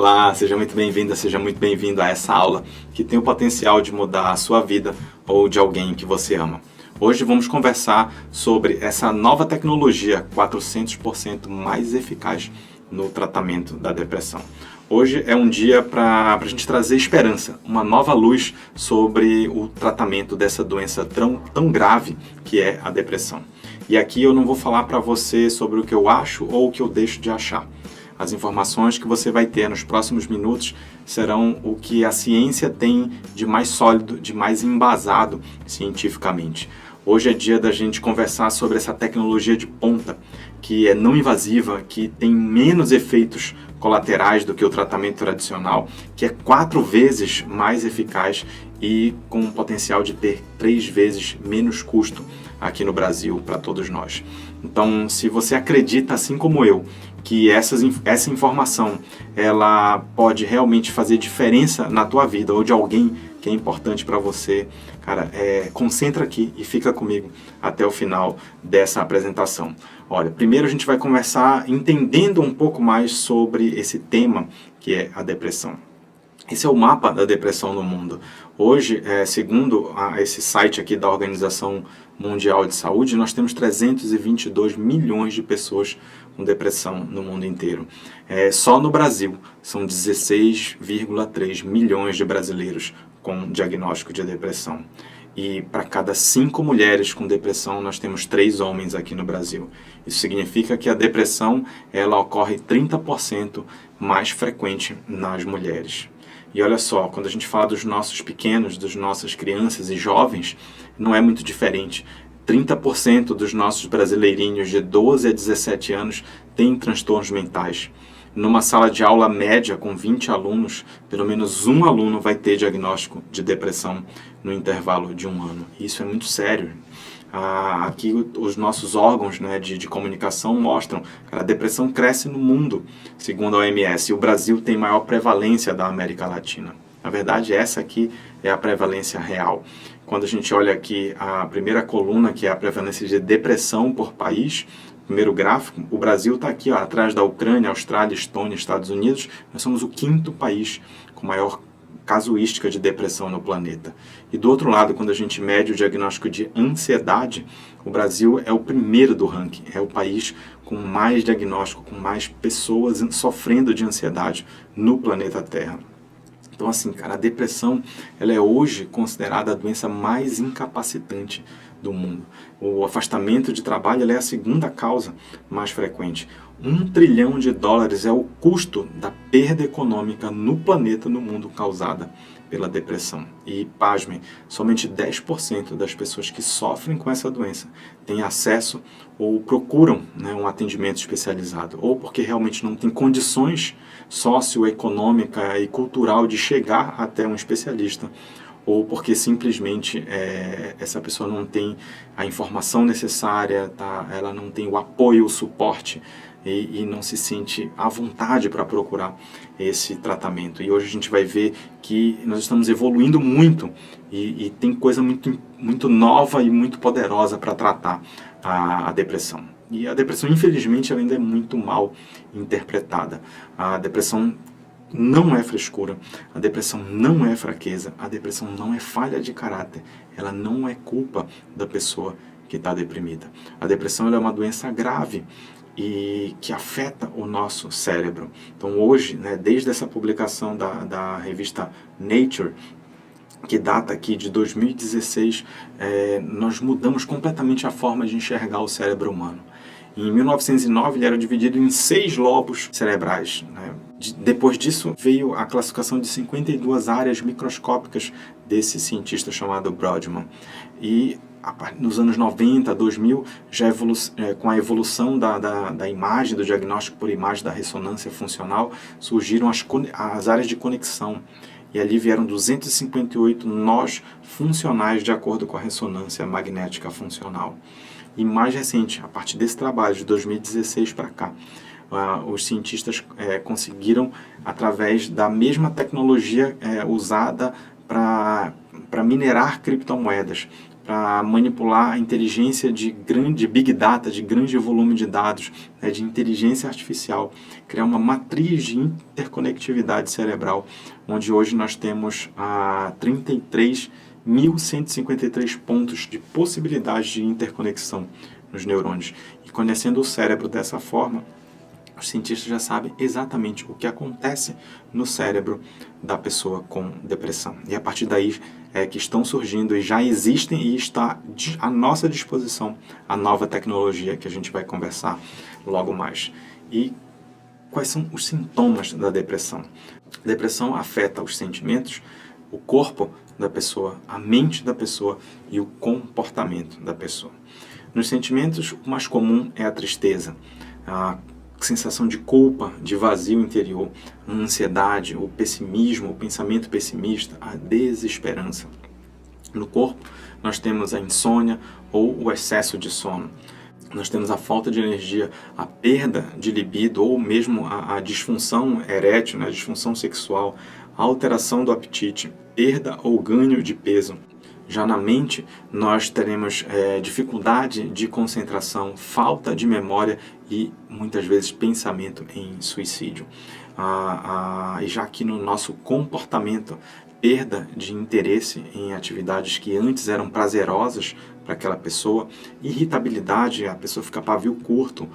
Olá, seja muito bem-vinda, seja muito bem-vindo a essa aula que tem o potencial de mudar a sua vida ou de alguém que você ama. Hoje vamos conversar sobre essa nova tecnologia 400% mais eficaz no tratamento da depressão. Hoje é um dia para a gente trazer esperança, uma nova luz sobre o tratamento dessa doença tão grave que é a depressão. E aqui eu não vou falar para você sobre o que eu acho ou o que eu deixo de achar. As informações que você vai ter nos próximos minutos serão o que a ciência tem de mais sólido, de mais embasado cientificamente. Hoje é dia da gente conversar sobre essa tecnologia de ponta, que é não invasiva, que tem menos efeitos colaterais do que o tratamento tradicional, que é 4 vezes mais eficaz e com o potencial de ter 3 vezes menos custo aqui no Brasil para todos nós. Então, se você acredita, assim como eu, que essa informação ela pode realmente fazer diferença na tua vida ou de alguém que é importante para você, cara, concentra aqui e fica comigo até o final dessa apresentação. Olha, primeiro a gente vai conversar entendendo um pouco mais sobre esse tema que é a depressão. Esse é o mapa da depressão no mundo. Hoje, segundo esse site aqui da Organização Mundial de Saúde, nós temos 322 milhões de pessoas com depressão no mundo inteiro. Só no Brasil, são 16,3 milhões de brasileiros com diagnóstico de depressão. E para cada 5 mulheres com depressão, nós temos 3 homens aqui no Brasil. Isso significa que a depressão ela ocorre 30% mais frequente nas mulheres. E olha só, quando a gente fala dos nossos pequenos, das nossas crianças e jovens, não é muito diferente. 30% dos nossos brasileirinhos de 12 a 17 anos têm transtornos mentais. Numa sala de aula média com 20 alunos, pelo menos um aluno vai ter diagnóstico de depressão no intervalo de 1 ano. Isso é muito sério. Aqui os nossos órgãos, né, de comunicação mostram que a depressão cresce no mundo, segundo a OMS, e o Brasil tem maior prevalência da América Latina. Na verdade, essa aqui é a prevalência real. Quando a gente olha aqui a primeira coluna, que é a prevalência de depressão por país, primeiro gráfico, o Brasil está aqui, ó, atrás da Ucrânia, Austrália, Estônia, Estados Unidos. Nós somos o 5º país com maior casuística de depressão no planeta. E do outro lado, quando a gente mede o diagnóstico de ansiedade, o Brasil é o primeiro do ranking, é o país com mais diagnóstico, com mais pessoas sofrendo de ansiedade no planeta Terra. Então assim, cara, a depressão ela é hoje considerada a doença mais incapacitante do mundo. O afastamento de trabalho ela é a 2ª causa mais frequente. $1 trilhão é o custo da perda econômica no planeta, no mundo, causada pela depressão. E, pasmem, somente 10% das pessoas que sofrem com essa doença têm acesso ou procuram, né, um atendimento especializado, ou porque realmente não tem condições socioeconômica e cultural de chegar até um especialista, ou porque simplesmente essa pessoa não tem a informação necessária, tá? Ela não tem o apoio, o suporte e não se sente à vontade para procurar esse tratamento. E hoje a gente vai ver que nós estamos evoluindo muito e tem coisa muito nova e muito poderosa para tratar a depressão. E a depressão, infelizmente, ela ainda é muito mal interpretada. A depressão não é frescura, a depressão não é fraqueza, a depressão não é falha de caráter, ela não é culpa da pessoa que está deprimida. A depressão ela é uma doença grave e que afeta o nosso cérebro. Então hoje, né, desde essa publicação da revista Nature, que data aqui de 2016, nós mudamos completamente a forma de enxergar o cérebro humano. Em 1909 ele era dividido em 6 lobos cerebrais, né? Depois disso veio a classificação de 52 áreas microscópicas desse cientista chamado Brodmann. E nos anos 90, 2000, com a evolução da imagem, do diagnóstico por imagem da ressonância funcional, surgiram as áreas de conexão. E ali vieram 258 nós funcionais de acordo com a ressonância magnética funcional. E mais recente, a partir desse trabalho de 2016 para cá, os cientistas conseguiram, através da mesma tecnologia usada para minerar criptomoedas, para manipular a inteligência de Big Data, de grande volume de dados, né, de inteligência artificial, criar uma matriz de interconectividade cerebral, onde hoje nós temos 33.153 pontos de possibilidade de interconexão nos neurônios. E conhecendo o cérebro dessa forma, os cientistas já sabem exatamente o que acontece no cérebro da pessoa com depressão. E a partir daí é que estão surgindo e já existem e está à nossa disposição a nova tecnologia que a gente vai conversar logo mais. E quais são os sintomas da depressão? A depressão afeta os sentimentos, o corpo da pessoa, a mente da pessoa e o comportamento da pessoa. Nos sentimentos, o mais comum é a tristeza, a sensação de culpa, de vazio interior, a ansiedade, o pessimismo, o pensamento pessimista, a desesperança. No corpo, nós temos a insônia ou o excesso de sono. Nós temos a falta de energia, a perda de libido ou mesmo a disfunção erétil, né, a disfunção sexual, a alteração do apetite, perda ou ganho de peso. Já na mente, nós teremos dificuldade de concentração, falta de memória e, muitas vezes, pensamento em suicídio. E já aqui no nosso comportamento, perda de interesse em atividades que antes eram prazerosas para aquela pessoa, irritabilidade, a pessoa fica pavio curto,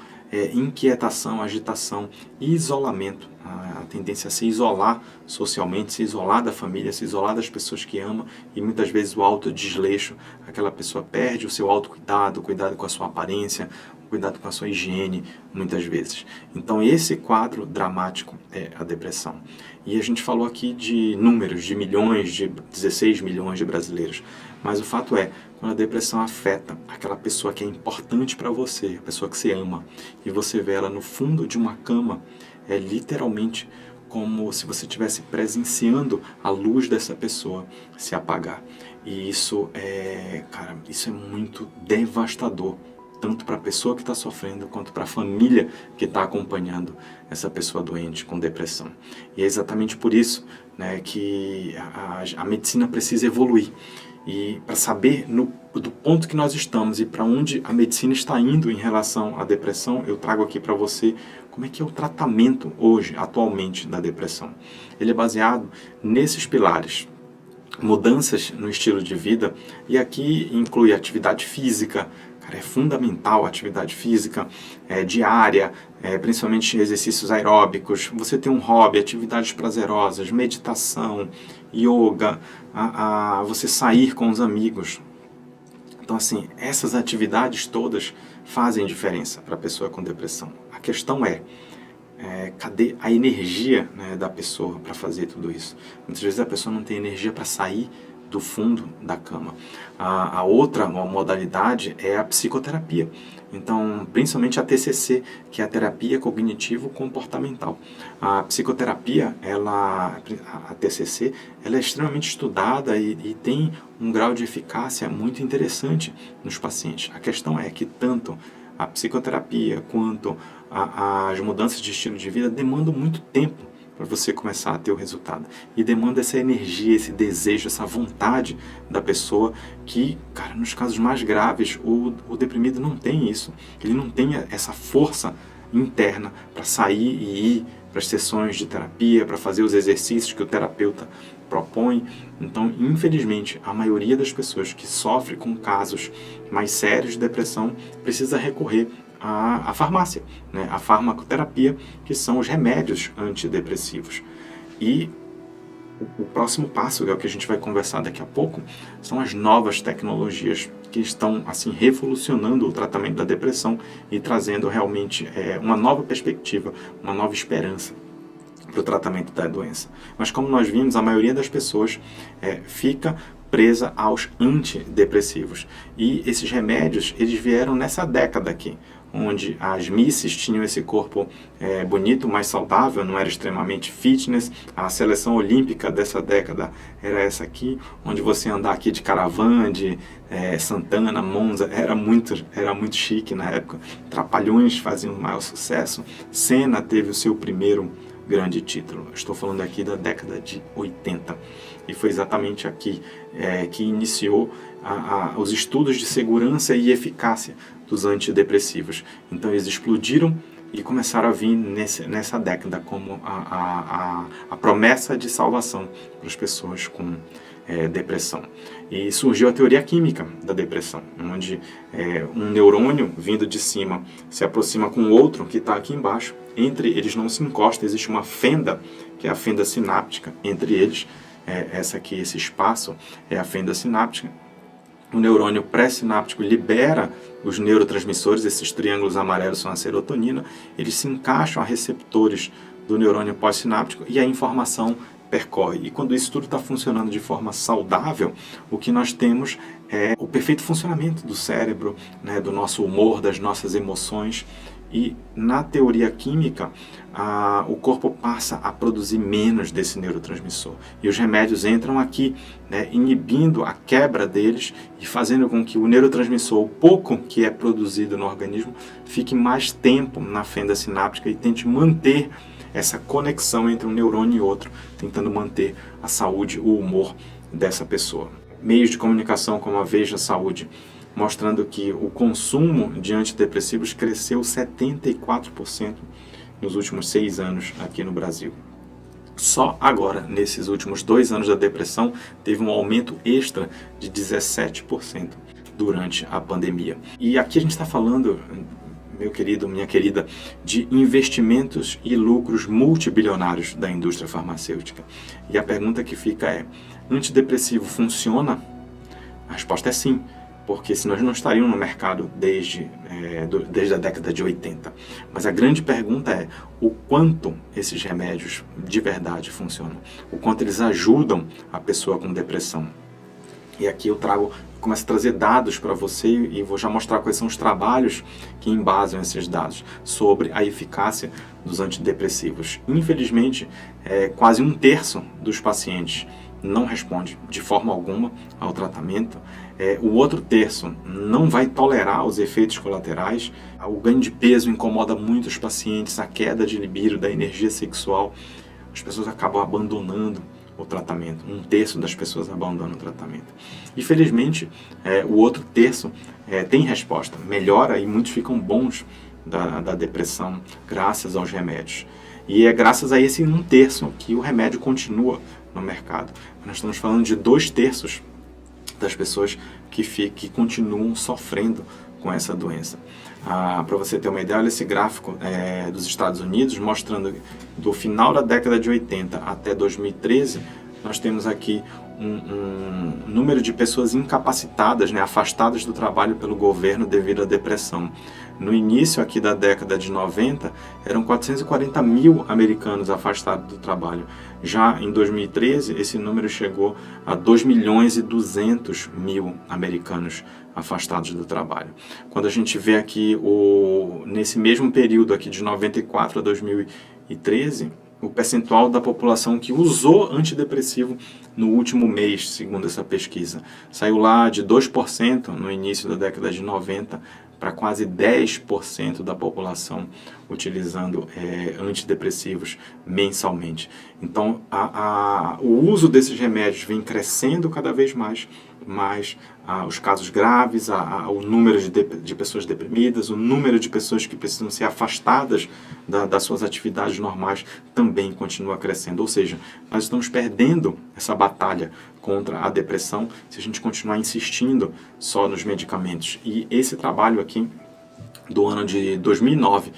inquietação, agitação e isolamento, a tendência a se isolar socialmente, se isolar da família, se isolar das pessoas que ama e muitas vezes o autodesleixo, aquela pessoa perde o seu autocuidado, o cuidado com a sua aparência, o cuidado com a sua higiene, muitas vezes. Então esse quadro dramático é a depressão. E a gente falou aqui de números, de milhões, de 16 milhões de brasileiros, mas o fato é, quando a depressão afeta aquela pessoa que é importante para você, a pessoa que você ama, e você vê ela no fundo de uma cama, é literalmente como se você estivesse presenciando a luz dessa pessoa se apagar. E isso isso é muito devastador, tanto para a pessoa que está sofrendo, quanto para a família que está acompanhando essa pessoa doente com depressão. E é exatamente por isso, né, que a medicina precisa evoluir. E para saber do ponto que nós estamos e para onde a medicina está indo em relação à depressão, eu trago aqui para você como é que é o tratamento hoje, atualmente, da depressão. Ele é baseado nesses pilares. Mudanças no estilo de vida, e aqui inclui atividade física. É fundamental a atividade física diária, principalmente exercícios aeróbicos. Você tem um hobby, atividades prazerosas, meditação, yoga, você sair com os amigos. Então, assim, essas atividades todas fazem diferença para a pessoa com depressão. A questão cadê a energia, né, da pessoa para fazer tudo isso? Muitas vezes a pessoa não tem energia para sair do fundo da cama. A outra modalidade é a psicoterapia. Então, principalmente a TCC, que é a terapia cognitivo-comportamental. A psicoterapia, a TCC, ela é extremamente estudada e tem um grau de eficácia muito interessante nos pacientes. A questão é que tanto a psicoterapia quanto as mudanças de estilo de vida demandam muito tempo para você começar a ter o resultado. E demanda essa energia, esse desejo, essa vontade da pessoa que, cara, nos casos mais graves, o deprimido não tem isso. Ele não tem essa força interna para sair e ir para as sessões de terapia, para fazer os exercícios que o terapeuta propõe. Então, infelizmente, a maioria das pessoas que sofrem com casos mais sérios de depressão precisa recorrer à farmácia, né? A farmacoterapia, que são os remédios antidepressivos. E o próximo passo, que é o que a gente vai conversar daqui a pouco, são as novas tecnologias que estão assim revolucionando o tratamento da depressão e trazendo realmente uma nova perspectiva, uma nova esperança para o tratamento da doença. Mas como nós vimos, a maioria das pessoas fica presa aos antidepressivos. E esses remédios, eles vieram nessa década aqui, onde as misses tinham esse corpo bonito, mais saudável, não era extremamente fitness. A seleção olímpica dessa década era essa aqui, onde você andar aqui de caravana, de Santana, Monza, era muito chique na época. Trapalhões faziam o maior sucesso. Senna teve o seu primeiro grande título. Estou falando aqui da década de 80. E foi exatamente aqui que iniciou os estudos de segurança e eficácia dos antidepressivos. Então eles explodiram e começaram a vir nessa década como a promessa de salvação para as pessoas com depressão. E surgiu a teoria química da depressão, onde um neurônio vindo de cima se aproxima com outro que está aqui embaixo. Entre eles não se encosta, existe uma fenda, que é a fenda sináptica entre eles. Esse espaço é a fenda sináptica. O neurônio pré-sináptico libera os neurotransmissores, esses triângulos amarelos são a serotonina, eles se encaixam a receptores do neurônio pós-sináptico e a informação percorre. E quando isso tudo está funcionando de forma saudável, o que nós temos é o perfeito funcionamento do cérebro, né, do nosso humor, das nossas emoções. E na teoria química, o corpo passa a produzir menos desse neurotransmissor. E os remédios entram aqui, né, inibindo a quebra deles e fazendo com que o neurotransmissor, o pouco que é produzido no organismo, fique mais tempo na fenda sináptica e tente manter essa conexão entre um neurônio e outro, tentando manter a saúde, o humor dessa pessoa. Meios de comunicação como a Veja Saúde, mostrando que o consumo de antidepressivos cresceu 74% nos últimos 6 anos aqui no Brasil. Só agora, nesses últimos 2 anos da depressão, teve um aumento extra de 17% durante a pandemia. E aqui a gente está falando, meu querido, minha querida, de investimentos e lucros multibilionários da indústria farmacêutica. E a pergunta que fica é: antidepressivo funciona? A resposta é sim, porque senão nós não estaríamos no mercado desde a década de 80. Mas a grande pergunta é o quanto esses remédios de verdade funcionam, o quanto eles ajudam a pessoa com depressão. E aqui eu começo a trazer dados para você e vou já mostrar quais são os trabalhos que embasam esses dados sobre a eficácia dos antidepressivos. Infelizmente, quase 1/3 dos pacientes não responde de forma alguma ao tratamento. O outro terço não vai tolerar os efeitos colaterais. O ganho de peso incomoda muito os pacientes, a queda de libido, da energia sexual. As pessoas acabam abandonando o tratamento. 1/3 das pessoas abandonam o tratamento. Infelizmente, o outro terço tem resposta, melhora e muitos ficam bons da depressão graças aos remédios. E é graças a esse 1/3 que o remédio continua no mercado. Nós estamos falando de 2/3 das pessoas que continuam sofrendo com essa doença. Para você ter uma ideia, olha esse gráfico dos Estados Unidos, mostrando do final da década de 80 até 2013, nós temos aqui um número de pessoas incapacitadas, né, afastadas do trabalho pelo governo devido à depressão. No início aqui da década de 90, eram 440 mil americanos afastados do trabalho. Já em 2013, esse número chegou a 2.200.000 americanos afastados do trabalho. Quando a gente vê aqui, nesse mesmo período aqui de 94 a 2013, o percentual da população que usou antidepressivo no último mês, segundo essa pesquisa, saiu lá de 2% no início da década de 90 para quase 10% da população utilizando antidepressivos mensalmente. Então, o uso desses remédios vem crescendo cada vez mais, mas os casos graves, o número de pessoas deprimidas, o número de pessoas que precisam ser afastadas das suas atividades normais também continua crescendo. Ou seja, nós estamos perdendo essa batalha contra a depressão se a gente continuar insistindo só nos medicamentos. E esse trabalho aqui do ano de 2009,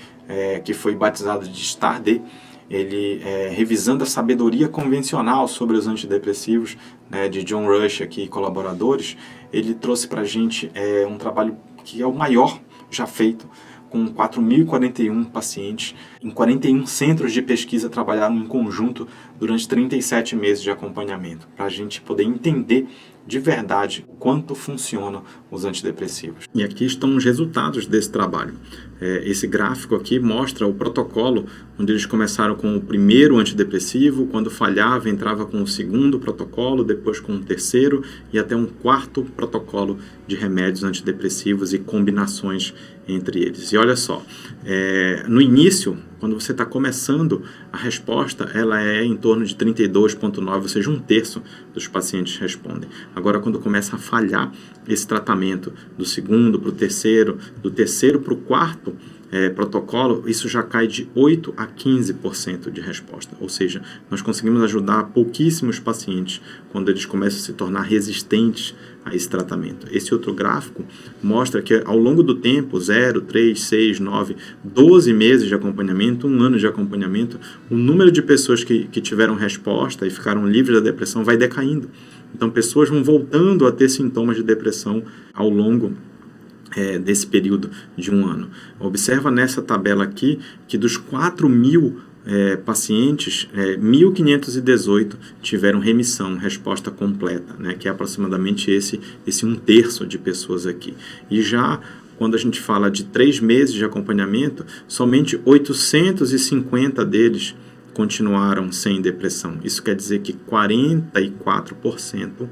que foi batizado de STAR-D, ele revisando a sabedoria convencional sobre os antidepressivos, né, de John Rush aqui, e colaboradores, ele trouxe para a gente um trabalho que é o maior já feito, com 4.041 pacientes, em 41 centros de pesquisa trabalharam em conjunto durante 37 meses de acompanhamento, para a gente poder entender de verdade quanto funcionam os antidepressivos. E aqui estão os resultados desse trabalho. Esse gráfico aqui mostra o protocolo, onde eles começaram com o primeiro antidepressivo, quando falhava entrava com o segundo protocolo, depois com o terceiro e até um quarto protocolo de remédios antidepressivos e combinações entre eles. E olha só, no início quando você está começando, a resposta ela é em torno de 32,9%, ou seja, 1/3 dos pacientes respondem. Agora, quando começa a falhar esse tratamento do segundo para o terceiro, do terceiro para o quarto protocolo, isso já cai de 8% a 15% de resposta. Ou seja, nós conseguimos ajudar pouquíssimos pacientes quando eles começam a se tornar resistentes a esse tratamento. Esse outro gráfico mostra que ao longo do tempo, 0, 3, 6, 9, 12 meses de acompanhamento, 1 ano de acompanhamento, o número de pessoas que tiveram resposta e ficaram livres da depressão vai decaindo. Então, pessoas vão voltando a ter sintomas de depressão ao longo desse período de 1 ano. Observa nessa tabela aqui que dos 4.000 pacientes, 1.518 tiveram remissão, resposta completa, né, que é aproximadamente esse 1/3 de pessoas aqui. E já quando a gente fala de 3 meses de acompanhamento, somente 850 deles continuaram sem depressão. Isso quer dizer que 44%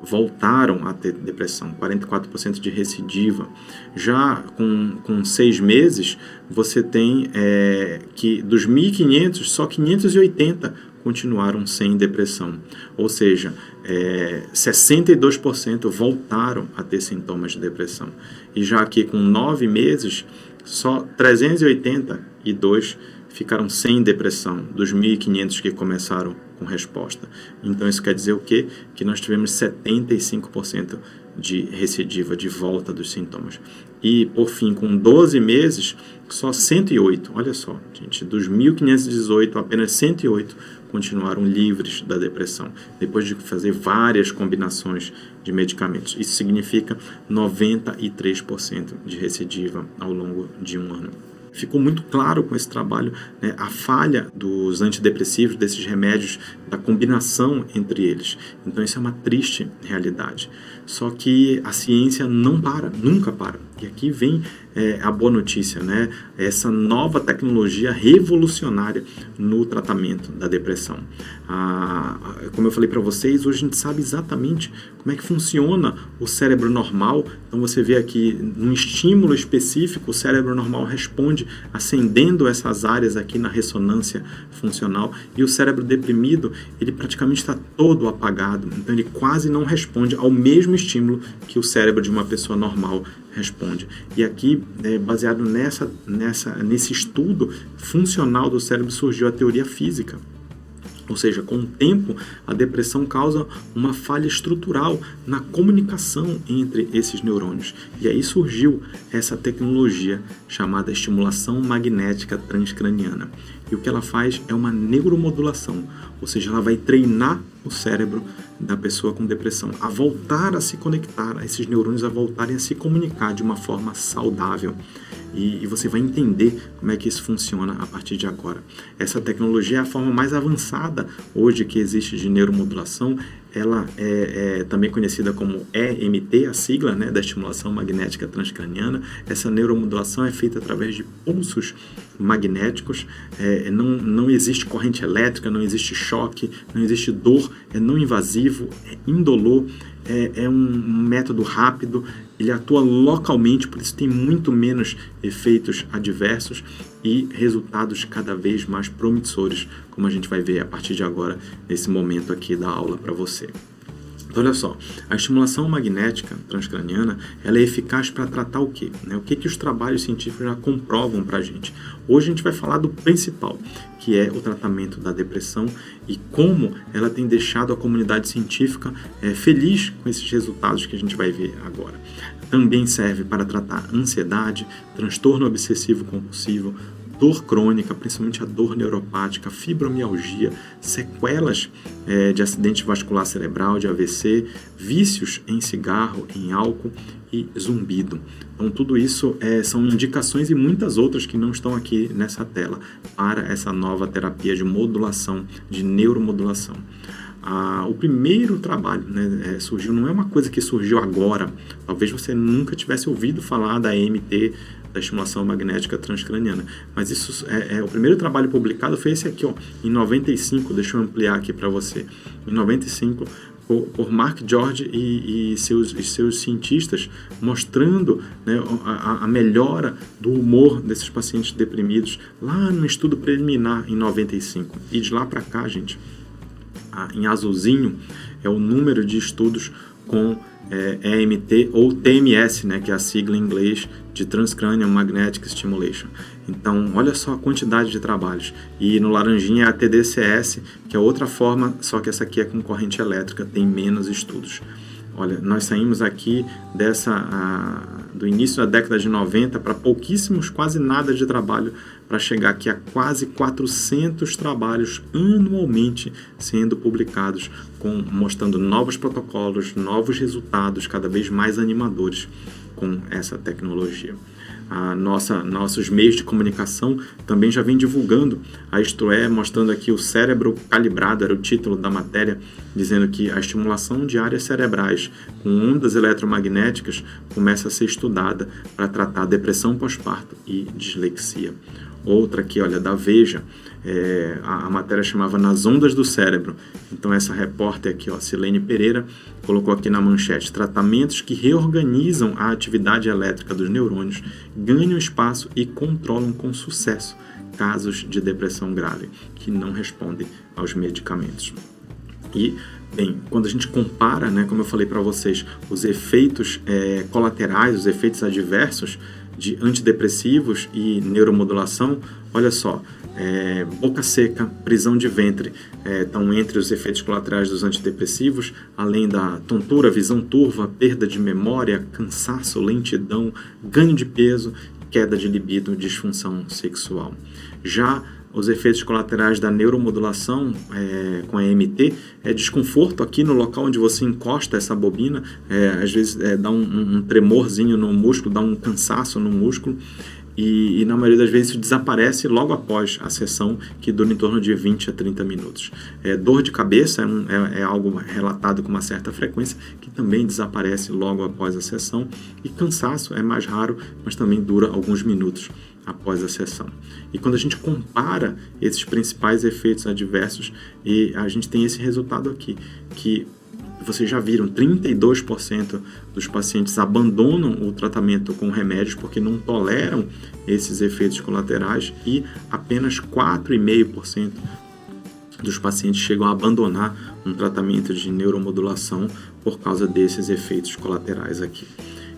voltaram a ter depressão, 44% de recidiva. Já com 6 meses, você tem que dos 1.500, só 580 continuaram sem depressão. Ou seja, 62% voltaram a ter sintomas de depressão. E já aqui com 9 meses, só 382 ficaram sem depressão, dos 1.500 que começaram com resposta. Então, isso quer dizer o quê? Que nós tivemos 75% de recidiva, de volta dos sintomas. E, por fim, com 12 meses, só 108. Olha só, gente, dos 1.518, apenas 108 continuaram livres da depressão, depois de fazer várias combinações de medicamentos. Isso significa 93% de recidiva ao longo de 1 ano. Ficou muito claro com esse trabalho, né, a falha dos antidepressivos, desses remédios, da combinação entre eles. Então, isso é uma triste realidade. Só que a ciência não para, nunca para. E aqui vem a boa notícia, né? Essa nova tecnologia revolucionária no tratamento da depressão. Como eu falei para vocês, hoje a gente sabe exatamente como é que funciona o cérebro normal. Então você vê aqui, num estímulo específico, o cérebro normal responde acendendo essas áreas aqui na ressonância funcional. E o cérebro deprimido, ele praticamente está todo apagado. Então ele quase não responde ao mesmo estímulo que o cérebro de uma pessoa normal responde. E aqui, baseado nesse estudo funcional do cérebro, surgiu a teoria física. Ou seja, com o tempo, a depressão causa uma falha estrutural na comunicação entre esses neurônios. E aí surgiu essa tecnologia chamada estimulação magnética transcraniana. E o que ela faz é uma neuromodulação, ou seja, ela vai treinar o cérebro da pessoa com depressão a voltar a se conectar, a esses neurônios a voltarem a se comunicar de uma forma saudável. E você vai entender como é que isso funciona a partir de agora. Essa tecnologia é a forma mais avançada hoje que existe de neuromodulação. Ela é também conhecida como EMT, a sigla, né, da estimulação magnética transcraniana. Essa neuromodulação é feita através de pulsos magnéticos. Não existe corrente elétrica, não existe choque, não existe dor, é não invasivo, é indolor, é um método rápido, ele atua localmente, por isso tem muito menos efeitos adversos e resultados cada vez mais promissores, como a gente vai ver a partir de agora, nesse momento aqui da aula para você. Então, olha só, a estimulação magnética transcraniana, ela é eficaz para tratar o quê? O que os trabalhos científicos já comprovam para a gente? Hoje a gente vai falar do principal, que é o tratamento da depressão e como ela tem deixado a comunidade científica feliz com esses resultados que a gente vai ver agora. Também serve para tratar ansiedade, transtorno obsessivo compulsivo, dor crônica, principalmente a dor neuropática, fibromialgia, sequelas de acidente vascular cerebral, de AVC, vícios em cigarro, em álcool e zumbido. Então, tudo isso são indicações e muitas outras que não estão aqui nessa tela para essa nova terapia de modulação, de neuromodulação. O primeiro trabalho, né, surgiu, não é uma coisa que surgiu agora. Talvez você nunca tivesse ouvido falar da EMT, da estimulação magnética transcraniana. Mas isso o primeiro trabalho publicado foi esse aqui, ó, em 95. Deixa eu ampliar aqui para você. Em 95, por Mark George e seus cientistas, mostrando, né, a melhora do humor desses pacientes deprimidos lá no estudo preliminar em 95. E de lá para cá, gente, em azulzinho é o número de estudos com EMT ou TMS, né, que é a sigla em inglês de Transcranial Magnetic Stimulation. Então, olha só a quantidade de trabalhos. E no laranjinha é a TDCS, que é outra forma, só que essa aqui é com corrente elétrica, tem menos estudos. Olha, nós saímos aqui do início da década de 90 para pouquíssimos, quase nada de trabalho, para chegar aqui a quase 400 trabalhos anualmente sendo publicados, mostrando novos protocolos, novos resultados cada vez mais animadores com essa tecnologia. Nossos meios de comunicação também já vem divulgando, isto é, mostrando aqui o cérebro calibrado, era o título da matéria, dizendo que a estimulação de áreas cerebrais com ondas eletromagnéticas começa a ser estudada para tratar depressão pós-parto e dislexia. Outra aqui, olha, da Veja, a matéria chamava Nas Ondas do Cérebro. Então essa repórter aqui, Silene Pereira, colocou aqui na manchete: tratamentos que reorganizam a atividade elétrica dos neurônios, ganham espaço e controlam com sucesso casos de depressão grave, que não respondem aos medicamentos. E, bem, quando a gente compara, né, como eu falei para vocês, os efeitos colaterais, os efeitos adversos de antidepressivos e neuromodulação, olha só, boca seca, prisão de ventre, estão entre os efeitos colaterais dos antidepressivos, além da tontura, visão turva, perda de memória, cansaço, lentidão, ganho de peso, queda de libido, disfunção sexual. Já os efeitos colaterais da neuromodulação com a EMT é desconforto aqui no local onde você encosta essa bobina, às vezes dá um tremorzinho no músculo, dá um cansaço no músculo, e na maioria das vezes isso desaparece logo após a sessão, que dura em torno de 20 a 30 minutos. Dor de cabeça é algo relatado com uma certa frequência, que também desaparece logo após a sessão, e cansaço é mais raro, mas também dura alguns minutos após a sessão. E quando a gente compara esses principais efeitos adversos, e a gente tem esse resultado aqui, que vocês já viram, 32% dos pacientes abandonam o tratamento com remédios porque não toleram esses efeitos colaterais, e apenas 4,5% dos pacientes chegam a abandonar um tratamento de neuromodulação por causa desses efeitos colaterais aqui.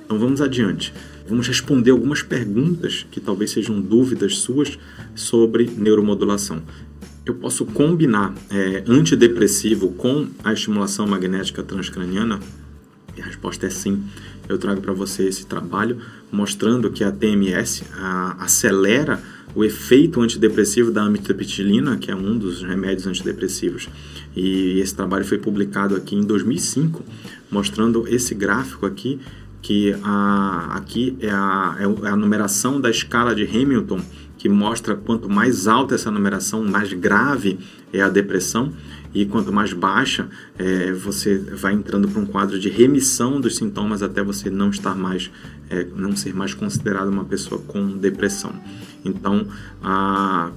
Então vamos adiante. Vamos responder algumas perguntas que talvez sejam dúvidas suas sobre neuromodulação. Eu posso combinar antidepressivo com a estimulação magnética transcraniana? E a resposta é sim. Eu trago para você esse trabalho mostrando que a TMS acelera o efeito antidepressivo da amitriptilina, que é um dos remédios antidepressivos. E esse trabalho foi publicado aqui em 2005, mostrando esse gráfico aqui, que aqui é a numeração da escala de Hamilton, que mostra quanto mais alta essa numeração, mais grave é a depressão, e quanto mais baixa, você vai entrando para um quadro de remissão dos sintomas até você não estar mais, não ser mais considerado uma pessoa com depressão. Então,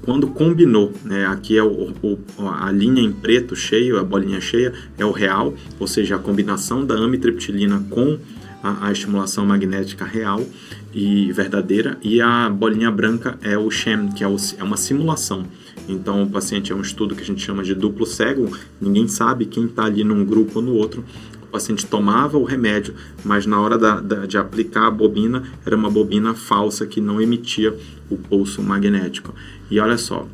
quando combinou, né, aqui é a linha em preto cheio, a bolinha cheia, é o real, ou seja, a combinação da amitriptilina com a estimulação magnética real e verdadeira, e a bolinha branca é o sham, que é uma simulação. Então o paciente é um estudo que a gente chama de duplo cego, ninguém sabe quem está ali num grupo ou no outro. O paciente tomava o remédio, mas na hora de aplicar a bobina, era uma bobina falsa que não emitia o pulso magnético. E olha só,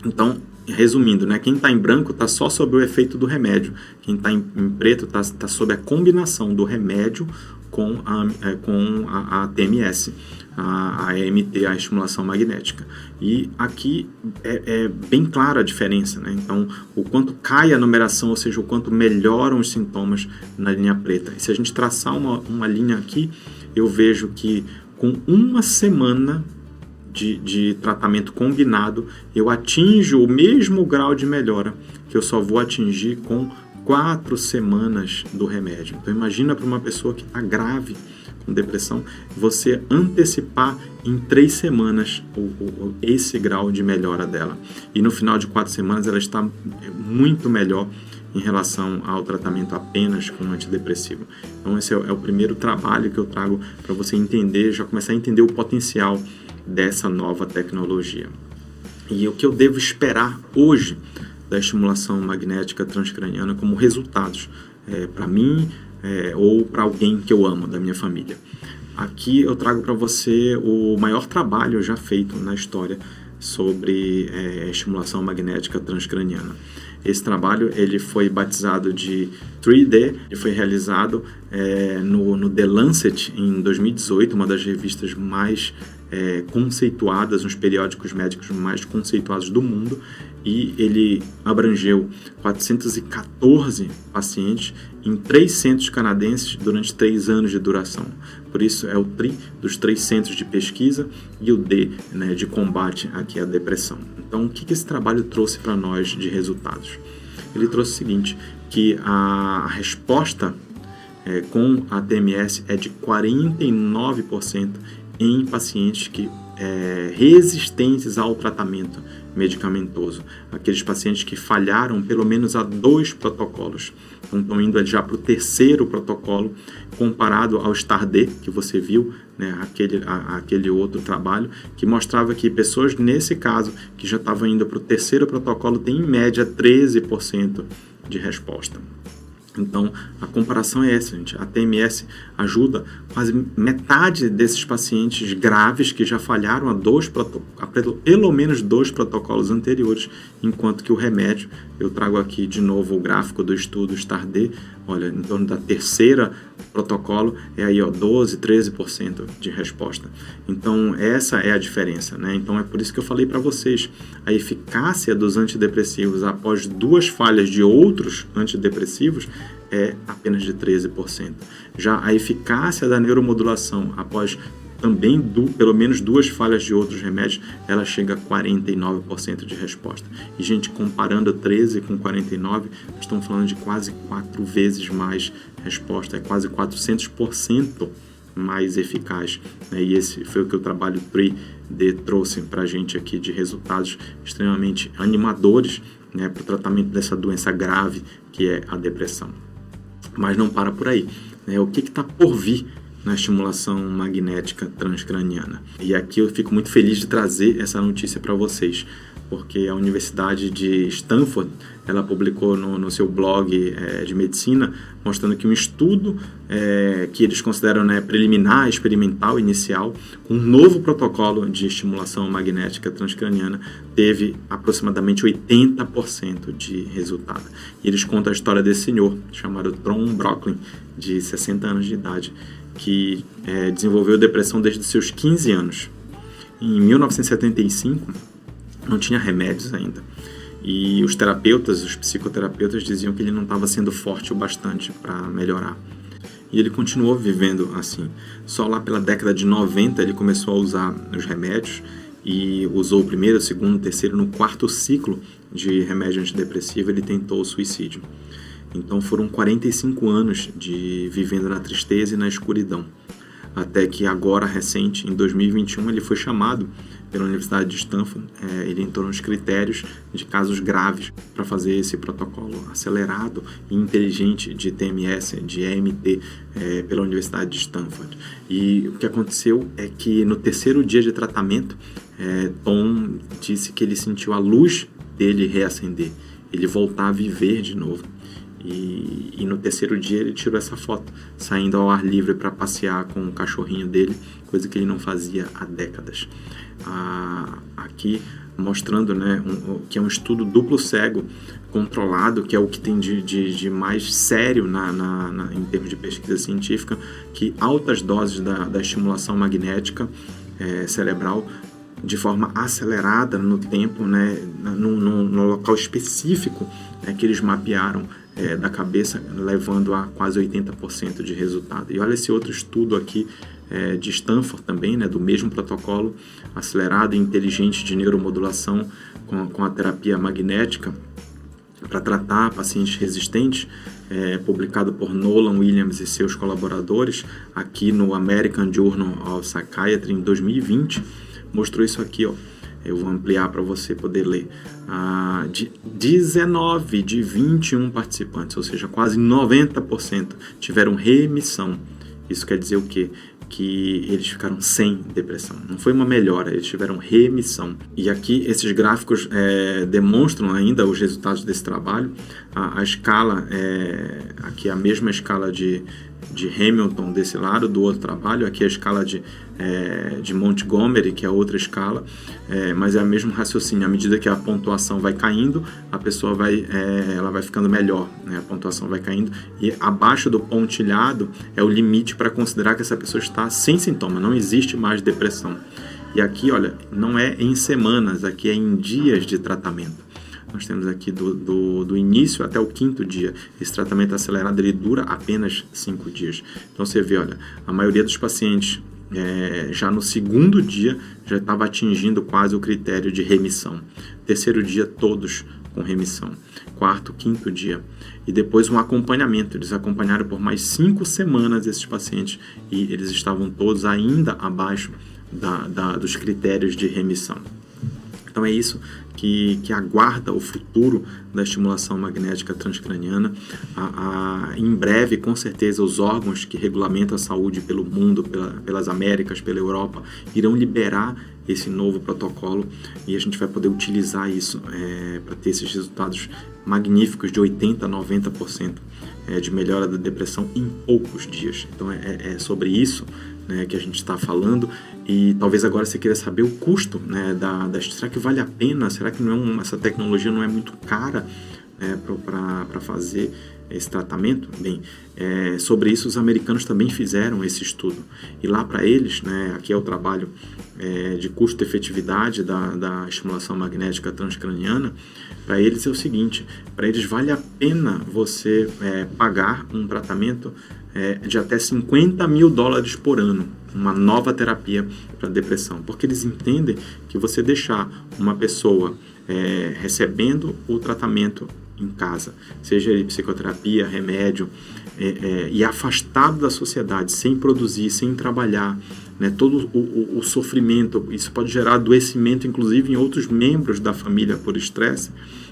então, resumindo, né, quem está em branco está só sob o efeito do remédio, quem está em preto está sob a combinação do remédio com a TMS, a EMT, a estimulação magnética. E aqui é bem clara a diferença, né? Então, o quanto cai a numeração, ou seja, o quanto melhoram os sintomas na linha preta. E se a gente traçar uma linha aqui, eu vejo que com uma semana de tratamento combinado, eu atinjo o mesmo grau de melhora que eu só vou atingir com 4 semanas do remédio. Então imagina para uma pessoa que está grave com depressão, você antecipar em 3 semanas esse grau de melhora dela. E no final de 4 semanas ela está muito melhor em relação ao tratamento apenas com antidepressivo. Então esse é o primeiro trabalho que eu trago para você entender, já começar a entender o potencial dessa nova tecnologia. E o que eu devo esperar hoje da estimulação magnética transcraniana como resultados para mim ou para alguém que eu amo, da minha família. Aqui eu trago para você o maior trabalho já feito na história sobre estimulação magnética transcraniana. Esse trabalho ele foi batizado de 3D, ele foi realizado no The Lancet em 2018, uma das revistas mais conceituadas, uns periódicos médicos mais conceituados do mundo, e ele abrangeu 414 pacientes em 3 centros canadenses durante 3 anos de duração. Por isso é o TRI dos 3 centros de pesquisa e o D, né, de combate aqui à depressão. Então, o que esse trabalho trouxe para nós de resultados? Ele trouxe o seguinte, que a resposta com a TMS é de 49% em pacientes que resistentes ao tratamento medicamentoso. Aqueles pacientes que falharam pelo menos a 2 protocolos. Então, estão indo já para o 3º protocolo, comparado ao STAR-D, que você viu, né, aquele outro trabalho, que mostrava que pessoas, nesse caso, que já estavam indo para o 3º protocolo, têm em média 13% de resposta. Então, a comparação é essa, gente. A TMS ajuda quase metade desses pacientes graves que já falharam a pelo menos 2 protocolos anteriores, enquanto que o remédio, eu trago aqui de novo o gráfico do estudo STAR-D, olha, em torno da 3ª protocolo, é aí, 12, 13% de resposta. Então, essa é a diferença, né? Então, é por isso que eu falei para vocês, a eficácia dos antidepressivos após 2 falhas de outros antidepressivos é apenas de 13%. Já a eficácia da neuromodulação após também pelo menos 2 falhas de outros remédios, ela chega a 49% de resposta. E, gente, comparando 13 com 49, estamos falando de quase 4 vezes mais resposta, é quase 400% mais eficaz, né? E esse foi o que o trabalho 3D trouxe para a gente aqui de resultados extremamente animadores, né, para o tratamento dessa doença grave que é a depressão. Mas não para por aí, né? O que está por vir na estimulação magnética transcraniana? E aqui eu fico muito feliz de trazer essa notícia para vocês, porque a Universidade de Stanford, ela publicou no seu blog de medicina, mostrando que um estudo que eles consideram, né, preliminar, experimental, inicial, um novo protocolo de estimulação magnética transcraniana teve aproximadamente 80% de resultado. E eles contam a história desse senhor, chamado Tom Brocklin, de 60 anos de idade, que desenvolveu depressão desde os seus 15 anos. Em 1975, não tinha remédios ainda. E os psicoterapeutas diziam que ele não estava sendo forte o bastante para melhorar. E ele continuou vivendo assim. Só lá pela década de 90 ele começou a usar os remédios e usou o primeiro, o segundo, o terceiro. No 4º ciclo de remédio antidepressivo ele tentou o suicídio. Então foram 45 anos de vivendo na tristeza e na escuridão. Até que agora, recente, em 2021, ele foi chamado pela Universidade de Stanford, ele entrou nos critérios de casos graves para fazer esse protocolo acelerado e inteligente de TMS, de EMT, pela Universidade de Stanford. E o que aconteceu é que no 3º dia de tratamento, Tom disse que ele sentiu a luz dele reacender, ele voltar a viver de novo. E no 3º dia ele tirou essa foto, saindo ao ar livre para passear com o cachorrinho dele, coisa que ele não fazia há décadas. Aqui mostrando, né, que é um estudo duplo cego, controlado, que é o que tem de mais sério em termos de pesquisa científica, que altas doses da estimulação magnética cerebral de forma acelerada no tempo, né, no local específico que eles mapearam da cabeça, levando a quase 80% de resultado. E olha esse outro estudo aqui de Stanford também, né, do mesmo protocolo acelerado e inteligente de neuromodulação com a terapia magnética para tratar pacientes resistentes, publicado por Nolan Williams e seus colaboradores aqui no American Journal of Psychiatry em 2020, mostrou isso aqui, ó. Eu vou ampliar para você poder ler. De 19 de 21 participantes, ou seja, quase 90% tiveram remissão. Isso quer dizer o quê? Que eles ficaram sem depressão. Não foi uma melhora, eles tiveram remissão. E aqui esses gráficos demonstram ainda os resultados desse trabalho. A escala, aqui é a mesma escala de Hamilton desse lado, do outro trabalho. Aqui é a escala de Montgomery, que é outra escala, mas é o mesmo raciocínio. À medida que a pontuação vai caindo, a pessoa ela vai ficando melhor, né? A pontuação vai caindo, e abaixo do pontilhado é o limite para considerar que essa pessoa está sem sintoma, não existe mais depressão. E aqui, olha, não é em semanas, aqui é em dias de tratamento. Nós temos aqui do início até o 5º dia. Esse tratamento acelerado ele dura apenas 5 dias. Então você vê, olha, a maioria dos pacientes já no 2º dia já estava atingindo quase o critério de remissão. 3º dia todos com remissão. 4º, 5º dia. E depois um acompanhamento. Eles acompanharam por mais 5 semanas esses pacientes e eles estavam todos ainda abaixo dos critérios de remissão. Então é isso que aguarda o futuro da estimulação magnética transcraniana. Em breve, com certeza, os órgãos que regulamentam a saúde pelo mundo, pelas Américas, pela Europa, irão liberar esse novo protocolo e a gente vai poder utilizar isso para ter esses resultados magníficos de 80% a 90% de melhora da depressão em poucos dias. Então é sobre isso, né, que a gente está falando. E talvez agora você queira saber o custo, né, será que vale a pena? Será que essa tecnologia não é muito cara para fazer esse tratamento? Bem, sobre isso os americanos também fizeram esse estudo. E lá para eles, né, aqui é o trabalho de custo-efetividade da estimulação magnética transcraniana. Para eles é o seguinte: para eles vale a pena você pagar um tratamento de até $50 mil por ano, uma nova terapia para depressão, porque eles entendem que você deixar uma pessoa recebendo o tratamento em casa, seja ele psicoterapia, remédio, e afastado da sociedade, sem produzir, sem trabalhar, né, todo o sofrimento, isso pode gerar adoecimento, inclusive em outros membros da família por estresse.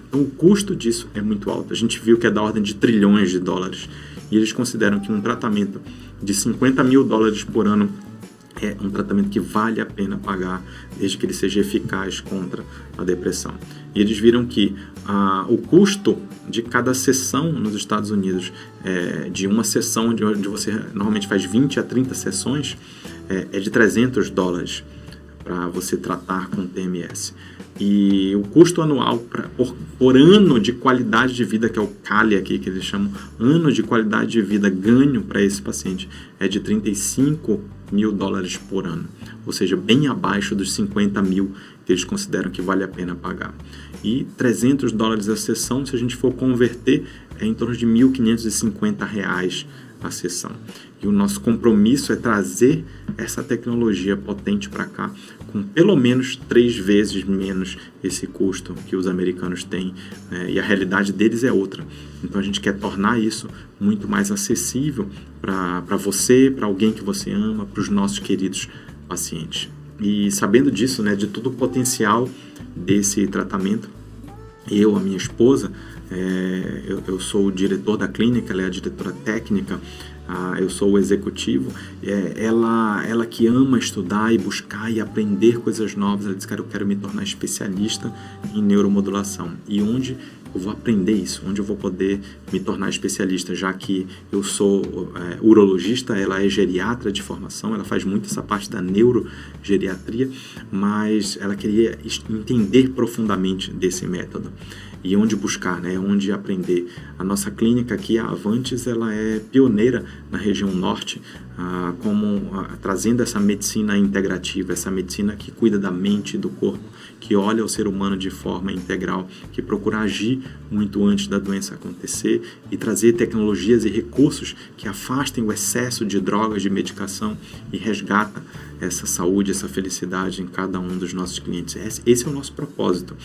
Então o custo disso é muito alto. A gente viu que é da ordem de trilhões de dólares. E eles consideram que um tratamento de $50 mil por ano é um tratamento que vale a pena pagar, desde que ele seja eficaz contra a depressão. E eles viram que o custo de cada sessão nos Estados Unidos, de uma sessão onde você normalmente faz 20 a 30 sessões, é de $300 para você tratar com TMS. E o custo anual por ano de qualidade de vida, que é o CALI aqui, que eles chamam, ano de qualidade de vida ganho para esse paciente, é de $35 mil por ano. Ou seja, bem abaixo dos 50 mil que eles consideram que vale a pena pagar. E $300 a sessão, se a gente for converter, é em torno de R$ 1.550 a sessão. E o nosso compromisso é trazer essa tecnologia potente para cá, com pelo menos 3 vezes menos esse custo que os americanos têm, né? E a realidade deles é outra. Então a gente quer tornar isso muito mais acessível para você, para alguém que você ama, para os nossos queridos pacientes. E sabendo disso, né, de todo o potencial desse tratamento, a minha esposa, eu sou o diretor da clínica, ela é a diretora técnica, eu sou o executivo, ela que ama estudar e buscar e aprender coisas novas. Ela disse: cara, eu quero me tornar especialista em neuromodulação. E onde eu vou aprender isso? Onde eu vou poder me tornar especialista? Já que eu sou urologista, ela é geriatra de formação, ela faz muito essa parte da neurogeriatria, mas ela queria entender profundamente desse método. E onde buscar, né? Onde aprender. A nossa clínica aqui, a Avantes, ela é pioneira na região norte, trazendo essa medicina integrativa, essa medicina que cuida da mente e do corpo, que olha o ser humano de forma integral, que procura agir muito antes da doença acontecer e trazer tecnologias e recursos que afastem o excesso de drogas, de medicação, e resgata essa saúde, essa felicidade em cada um dos nossos clientes. Esse é o nosso propósito.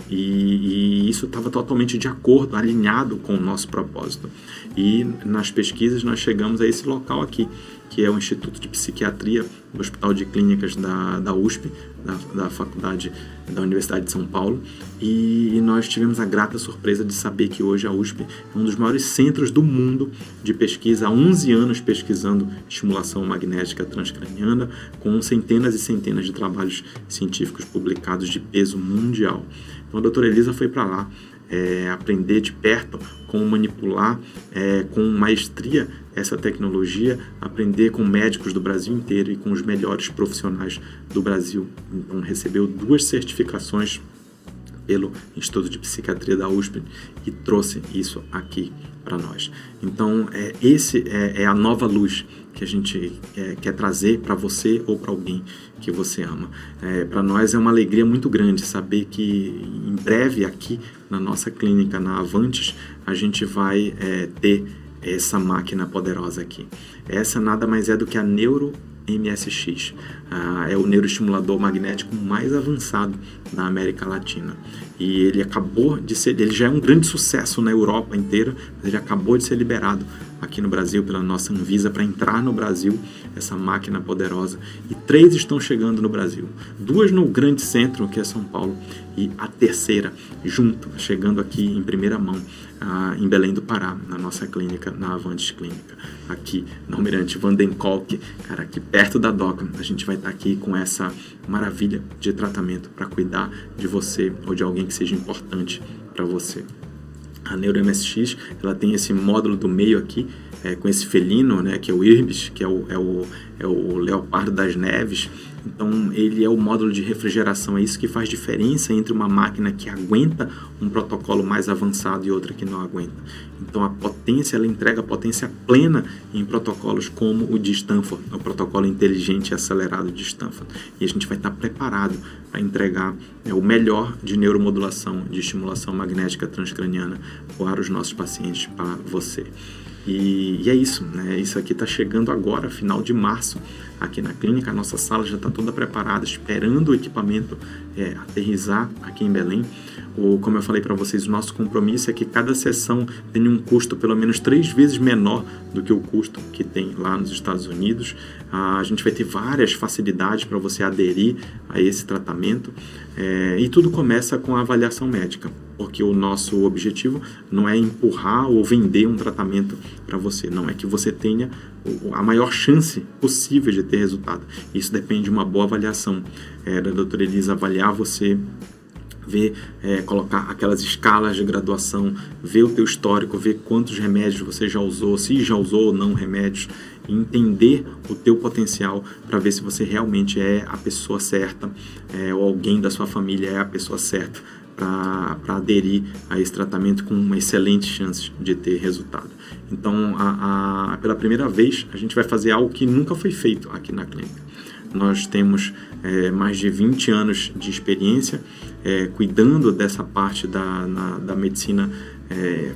E isso estava totalmente de acordo, alinhado com o nosso propósito. E nas pesquisas nós chegamos a esse local aqui, que é o Instituto de Psiquiatria do Hospital de Clínicas da USP, da Faculdade da Universidade de São Paulo, e nós tivemos a grata surpresa de saber que hoje a USP é um dos maiores centros do mundo de pesquisa, há 11 anos pesquisando estimulação magnética transcraniana, com centenas e centenas de trabalhos científicos publicados de peso mundial. Então a doutora Elisa foi para lá aprender de perto como manipular com maestria essa tecnologia, aprender com médicos do Brasil inteiro e com os melhores profissionais do Brasil. Então recebeu 2 certificações pelo Instituto de Psiquiatria da USP e trouxe isso aqui para nós. Então esse é a nova luz que a gente quer trazer para você ou para alguém que você ama. Para nós é uma alegria muito grande saber que em breve aqui na nossa clínica, na Avantes, a gente vai ter essa máquina poderosa aqui. Essa nada mais é do que a NeuroMSX. É o neuroestimulador magnético mais avançado da América Latina. E ele acabou de ser, ele já é um grande sucesso na Europa inteira, mas ele acabou de ser liberado aqui no Brasil pela nossa Anvisa para entrar no Brasil, essa máquina poderosa. E 3 estão chegando no Brasil. 2 no grande centro, que é São Paulo, e a terceira junto, chegando aqui em primeira mão, em Belém do Pará, na nossa clínica, na Avantes Clínica, aqui no Almirante Vandenkolk, cara, aqui perto da DOCA. A gente vai estar aqui com essa maravilha de tratamento para cuidar de você ou de alguém que seja importante para você. A NeuroMSX, ela tem esse módulo do meio aqui, com esse felino, né, que é o Irbis, que é o leopardo das neves. Então ele é o módulo de refrigeração, é isso que faz diferença entre uma máquina que aguenta um protocolo mais avançado e outra que não aguenta. Então a potência, ela entrega potência plena em protocolos como o de Stanford, o protocolo inteligente e acelerado de Stanford. E a gente vai estar preparado para entregar o melhor de neuromodulação, de estimulação magnética transcraniana para os nossos pacientes, para você. E é isso, né? Isso aqui está chegando agora, final de março, aqui na clínica. A nossa sala já está toda preparada, esperando o equipamento aterrissar aqui em Belém. Como eu falei para vocês, o nosso compromisso é que cada sessão tenha um custo pelo menos 3 vezes menor do que o custo que tem lá nos Estados Unidos. A gente vai ter várias facilidades para você aderir a esse tratamento, e tudo começa com a avaliação médica, porque o nosso objetivo não é empurrar ou vender um tratamento para você, não, é que você tenha a maior chance possível de ter resultado. Isso depende de uma boa avaliação da doutora Elisa, avaliar você, ver, colocar aquelas escalas de graduação, ver o teu histórico, ver quantos remédios você já usou, se já usou ou não remédios, entender o teu potencial para ver se você realmente é a pessoa certa, ou alguém da sua família é a pessoa certa para aderir a esse tratamento com uma excelente chance de ter resultado. Então, pela primeira vez, a gente vai fazer algo que nunca foi feito aqui na clínica. Nós temos mais de 20 anos de experiência cuidando dessa parte da medicina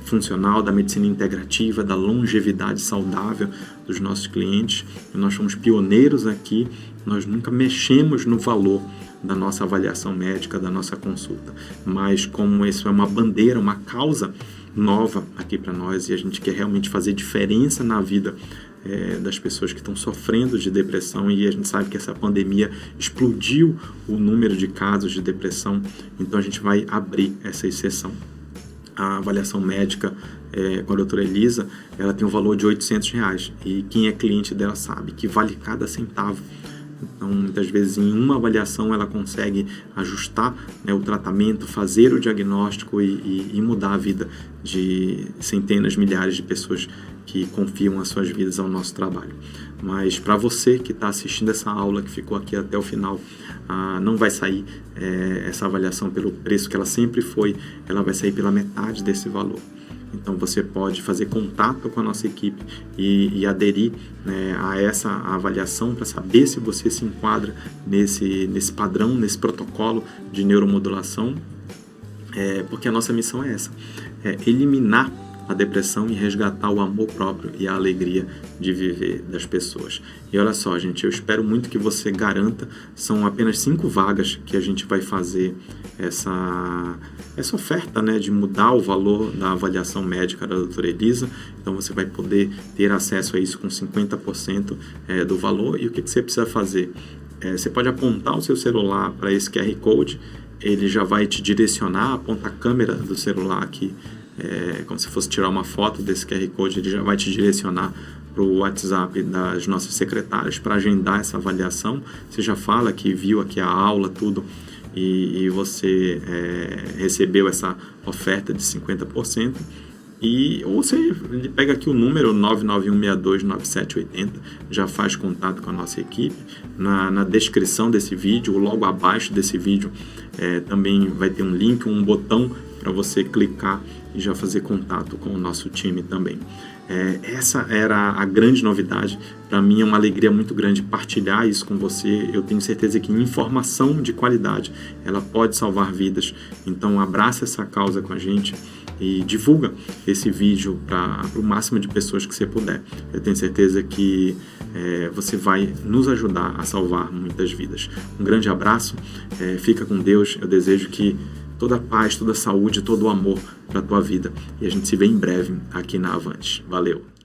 funcional, da medicina integrativa, da longevidade saudável dos nossos clientes. Nós somos pioneiros aqui, nós nunca mexemos no valor da nossa avaliação médica, da nossa consulta, mas como isso é uma bandeira, uma causa nova aqui para nós, e a gente quer realmente fazer diferença na vida das pessoas que estão sofrendo de depressão, e a gente sabe que essa pandemia explodiu o número de casos de depressão, então a gente vai abrir essa exceção. A avaliação médica com a doutora Elisa, ela tem um valor de R$800, e quem é cliente dela sabe que vale cada centavo. Então, muitas vezes, em uma avaliação, ela consegue ajustar, né, o tratamento, fazer o diagnóstico e mudar a vida de centenas, milhares de pessoas que confiam as suas vidas ao nosso trabalho. Mas para você que está assistindo essa aula, que ficou aqui até o final, não vai sair essa avaliação pelo preço que ela sempre foi, ela vai sair pela metade desse valor. Então você pode fazer contato com a nossa equipe e aderir, né, a essa avaliação para saber se você se enquadra nesse padrão, nesse protocolo de neuromodulação, porque a nossa missão é essa, eliminar a depressão e resgatar o amor próprio e a alegria de viver das pessoas. E olha só, gente, eu espero muito que você garanta, são apenas 5 vagas que a gente vai fazer essa oferta, né, de mudar o valor da avaliação médica da doutora Elisa. Então você vai poder ter acesso a isso com 50% do valor. E o que você precisa fazer? Você pode apontar o seu celular para esse QR Code, ele já vai te direcionar, aponta a câmera do celular aqui, como se fosse tirar uma foto desse QR Code, ele já vai te direcionar para o WhatsApp das nossas secretárias para agendar essa avaliação. Você já fala que viu aqui a aula, tudo, e você recebeu essa oferta de 50%. Ou você pega aqui o número 991629780, já faz contato com a nossa equipe. Na descrição desse vídeo, logo abaixo desse vídeo, também vai ter um link, um botão para você clicar e já fazer contato com o nosso time também. Essa era a grande novidade. Para mim é uma alegria muito grande partilhar isso com você. Eu tenho certeza que informação de qualidade, ela pode salvar vidas. Então abraça essa causa com a gente e divulga esse vídeo para o máximo de pessoas que você puder. Eu tenho certeza que você vai nos ajudar a salvar muitas vidas. Um grande abraço, fica com Deus. Eu desejo que toda a paz, toda a saúde, todo o amor para a tua vida. E a gente se vê em breve aqui na Avante. Valeu!